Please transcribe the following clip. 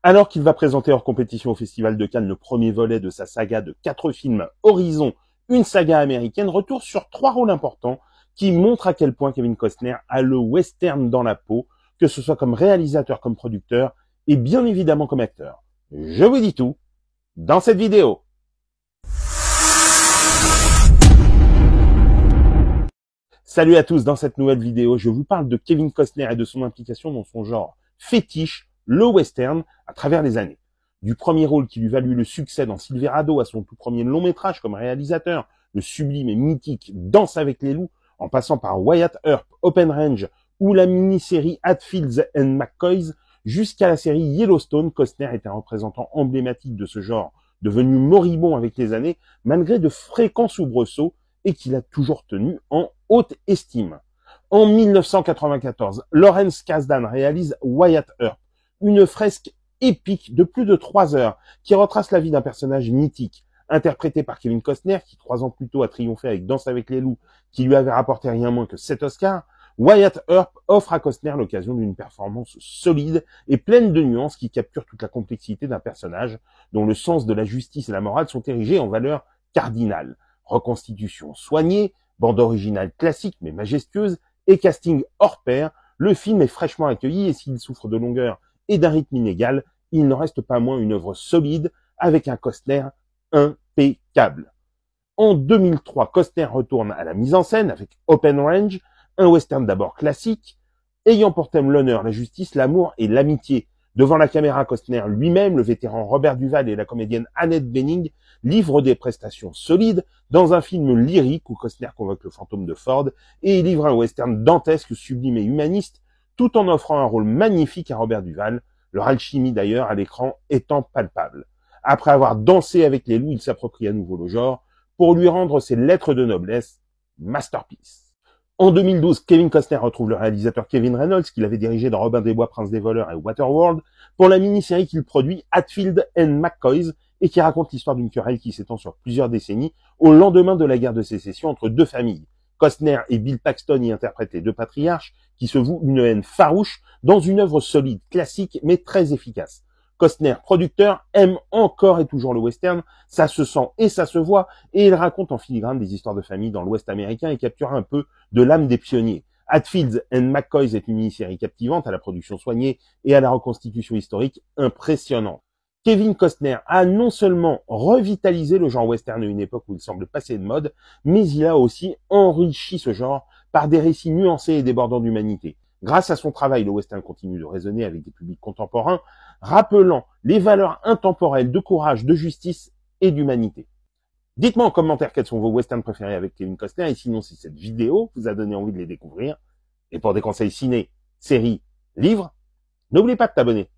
Alors qu'il va présenter hors compétition au Festival de Cannes le premier volet de sa saga de 4 films Horizon, une saga américaine, retour sur 3 rôles importants qui montrent à quel point Kevin Costner a le western dans la peau, que ce soit comme réalisateur, comme producteur et bien évidemment comme acteur. Je vous dis tout dans cette vidéo. Salut à tous, dans cette nouvelle vidéo, je vous parle de Kevin Costner et de son implication dans son genre fétiche, le western, à travers les années. Du premier rôle qui lui valut le succès dans Silverado à son tout premier long métrage comme réalisateur, le sublime et mythique Danse avec les loups, en passant par Wyatt Earp, Open Range ou la mini-série Hatfields and McCoys, jusqu'à la série Yellowstone, Costner est un représentant emblématique de ce genre, devenu moribond avec les années, malgré de fréquents soubresauts, et qu'il a toujours tenu en haute estime. En 1994, Lawrence Kasdan réalise Wyatt Earp, une fresque épique de plus de 3 heures qui retrace la vie d'un personnage mythique, interprété par Kevin Costner, qui 3 ans plus tôt a triomphé avec Danse avec les loups, qui lui avait rapporté rien moins que 7 Oscars. Wyatt Earp offre à Costner l'occasion d'une performance solide et pleine de nuances qui capture toute la complexité d'un personnage dont le sens de la justice et la morale sont érigés en valeur cardinale. Reconstitution soignée, bande originale classique mais majestueuse et casting hors pair, le film est fraîchement accueilli et s'il souffre de longueur et d'un rythme inégal, il n'en reste pas moins une œuvre solide avec un Costner impeccable. En 2003, Costner retourne à la mise en scène avec Open Range, un western d'abord classique, ayant pour thème l'honneur, la justice, l'amour et l'amitié. Devant la caméra, Costner lui-même, le vétéran Robert Duvall et la comédienne Annette Bening livrent des prestations solides dans un film lyrique où Costner convoque le fantôme de Ford et livre un western dantesque, sublime et humaniste, tout en offrant un rôle magnifique à Robert Duvall, leur alchimie d'ailleurs à l'écran étant palpable. Après avoir dansé avec les loups, il s'approprie à nouveau le genre pour lui rendre ses lettres de noblesse, masterpiece. En 2012, Kevin Costner retrouve le réalisateur Kevin Reynolds, qu'il avait dirigé dans Robin des Bois, Prince des voleurs et Waterworld, pour la mini-série qu'il produit Hatfields and McCoys, et qui raconte l'histoire d'une querelle qui s'étend sur plusieurs décennies au lendemain de la guerre de sécession entre deux familles. Costner et Bill Paxton y interprètent les deux patriarches, qui se vouent une haine farouche dans une œuvre solide, classique, mais très efficace. Costner, producteur, aime encore et toujours le western, ça se sent et ça se voit, et il raconte en filigrane des histoires de famille dans l'Ouest américain et capture un peu de l'âme des pionniers. Hatfields and McCoys est une mini-série captivante à la production soignée et à la reconstitution historique impressionnante. Kevin Costner a non seulement revitalisé le genre western à une époque où il semble passer de mode, mais il a aussi enrichi ce genre par des récits nuancés et débordants d'humanité. Grâce à son travail, le western continue de résonner avec des publics contemporains, rappelant les valeurs intemporelles de courage, de justice et d'humanité. Dites-moi en commentaire quels sont vos westerns préférés avec Kevin Costner, et sinon si cette vidéo vous a donné envie de les découvrir. Et pour des conseils ciné, séries, livres, n'oubliez pas de t'abonner.